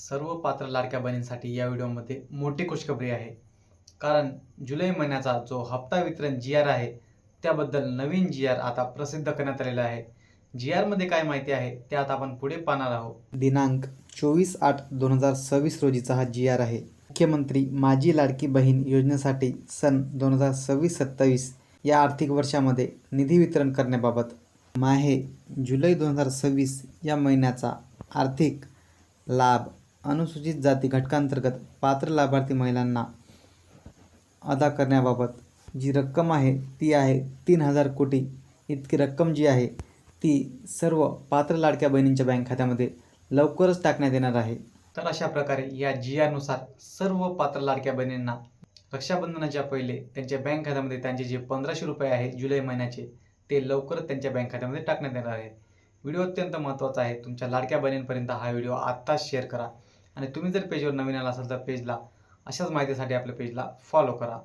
सर्व पात्र लाडक्या बहिणींसाठी या व्हिडिओमध्ये मोठी खुशखबरी आहे. कारण जुलै महिन्याचा जो हप्ता वितरण जी.आर. आहे त्याबद्दल नवीन जी.आर. आता प्रसिद्ध करण्यात आलेला आहे. जी.आर.मध्ये काय माहिती आहे ते आता आपण पुढे पाहणार आहोत. दिनांक 24/8/2026 रोजीचा हा जी.आर. आहे. मुख्यमंत्री माझी लाडकी बहीण योजनेसाठी सन 2026-27 या आर्थिक वर्षामध्ये निधी वितरण करण्याबाबत माहे जुलै 2026 या महिन्याचा आर्थिक लाभ अनुसूचित जाती घटकांतर्गत पात्र लाभार्थी महिलांना अदा करण्याबाबत जी रक्कम आहे ती आहे 3,000 कोटी. इतकी रक्कम जी आहे ती सर्व पात्र लाडक्या बहिणींच्या बँक खात्यामध्ये लवकरच टाकण्यात येणार आहे. तर अशा प्रकारे या जी.आर.नुसार सर्व पात्र लाडक्या बहिणींना रक्षाबंधनाच्या पहिले त्यांच्या बँक खात्यामध्ये त्यांचे जे 1,500 रुपये आहे जुलै महिन्याचे ते लवकरच त्यांच्या बँक खात्यामध्ये टाकण्यात येणार आहे. व्हिडिओ अत्यंत महत्त्वाचा आहे. तुमच्या लाडक्या बहिणींपर्यंत हा व्हिडिओ आत्ताच शेअर करा आणि तुम्ही जर पेजवर नवीन आला असाल तर पेजला अशाच माहितीसाठी आपल्या पेजला फॉलो करा.